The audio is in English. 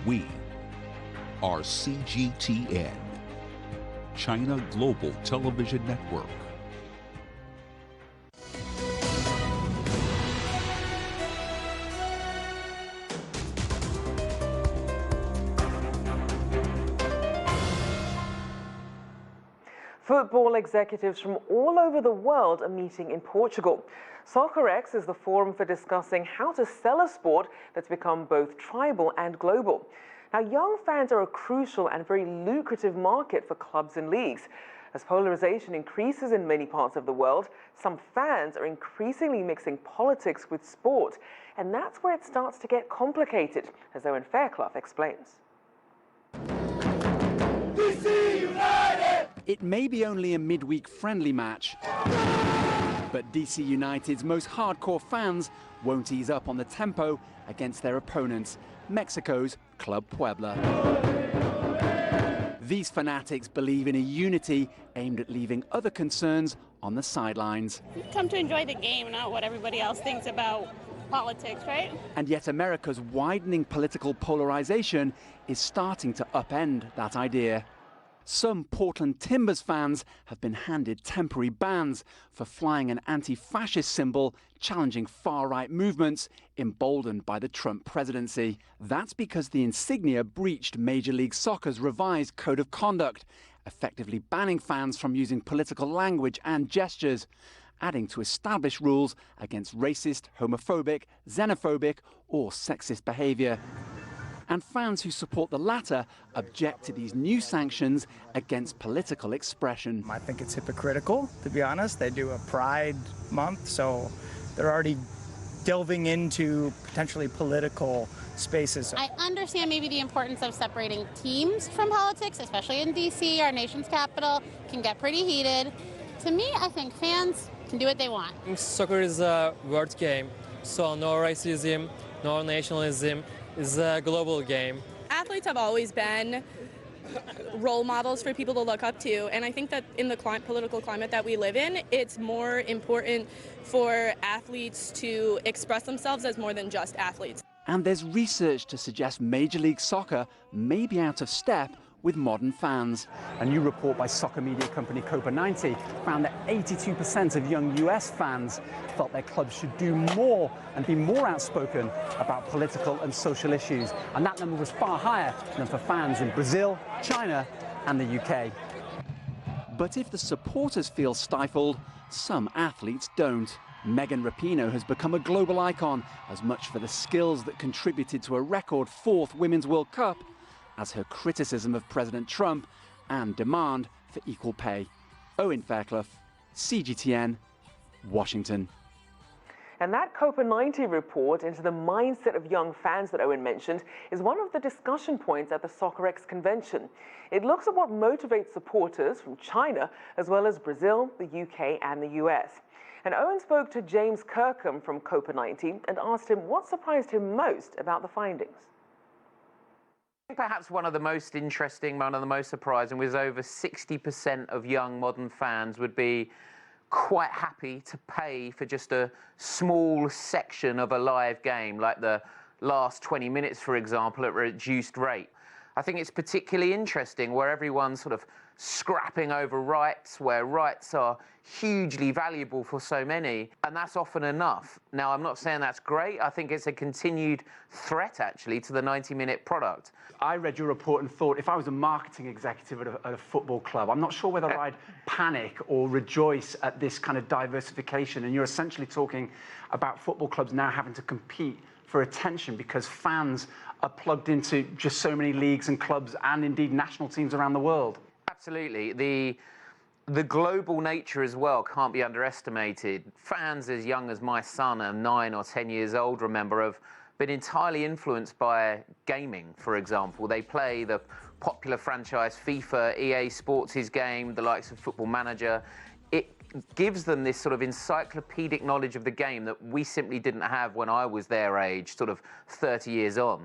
We are CGTN, China Global Television Network. Football executives from all over the world are meeting in Portugal. SoccerX is the forum for discussing how to sell a sport that's become both tribal and global. Now, young fans are a crucial and very lucrative market for clubs and leagues. As polarization increases in many parts of the world, some fans are increasingly mixing politics with sport. And that's where it starts to get complicated, as AUnitedFront explains. DC United! It may be only a midweek friendly match, but DC United's most hardcore fans won't ease up on the tempo against their opponents, Mexico's Club Puebla. These fanatics believe in a unity aimed at leaving other concerns on the sidelines. You come to enjoy the game, not what everybody else thinks about politics, right? And yet America's widening political polarization is starting to upend that idea. Some Portland Timbers fans have been handed temporary bans for flying an anti-fascist symbol challenging far-right movements emboldened by the Trump presidency. That's because the insignia breached Major League Soccer's revised code of conduct, effectively banning fans from using political language and gestures, adding to established rules against racist, homophobic, xenophobic or sexist behavior. And fans who support the latter object to these new sanctions against political expression. I think it's hypocritical, to be honest. They do a Pride Month, so they're already delving into potentially political spaces. I understand maybe the importance of separating teams from politics, especially in DC, our nation's capital, can get pretty heated. To me, I think fans can do what they want. Soccer is a world game, so no racism, no nationalism. It's a global game. Athletes have always been role models for people to look up to, and I think that in the political climate that we live in, it's more important for athletes to express themselves as more than just athletes. And there's research to suggest Major League Soccer may be out of step with modern fans. A new report by soccer media company Copa 90 found that 82% of young US fans felt their clubs should do more and be more outspoken about political and social issues. And that number was far higher than for fans in Brazil, China, and the UK. But if the supporters feel stifled, some athletes don't. Megan Rapinoe has become a global icon, as much for the skills that contributed to a record 4th Women's World Cup as her criticism of President Trump and demand for equal pay. Owen Fairclough, CGTN, Washington. And that Copa 90 report into the mindset of young fans that Owen mentioned is one of the discussion points at the SoccerX convention. It looks at what motivates supporters from China as well as Brazil, the UK and the US. And Owen spoke to James Kirkham from Copa 90 and asked him what surprised him most about the findings. Perhaps one of the most interesting, one of the most surprising was over 60% of young modern fans would be quite happy to pay for just a small section of a live game, like the last 20 minutes, for example, at a reduced rate. I think it's particularly interesting where everyone's sort of scrapping over rights, where rights are hugely valuable for so many, and that's often enough. Now, I'm not saying that's great. I think it's a continued threat, actually, to the 90-minute product. I read your report and thought, if I was a marketing executive at a football club, I'm not sure whether I'd panic or rejoice at this kind of diversification. And you're essentially talking about football clubs now having to compete for attention because fans are plugged into just so many leagues and clubs and indeed national teams around the world. Absolutely. The global nature as well can't be underestimated. Fans as young as my son, 9 or 10 years old, remember, have been entirely influenced by gaming, for example. They play the popular franchise FIFA, EA Sports' game, the likes of Football Manager. It gives them this sort of encyclopedic knowledge of the game that we simply didn't have when I was their age, sort of 30 years on.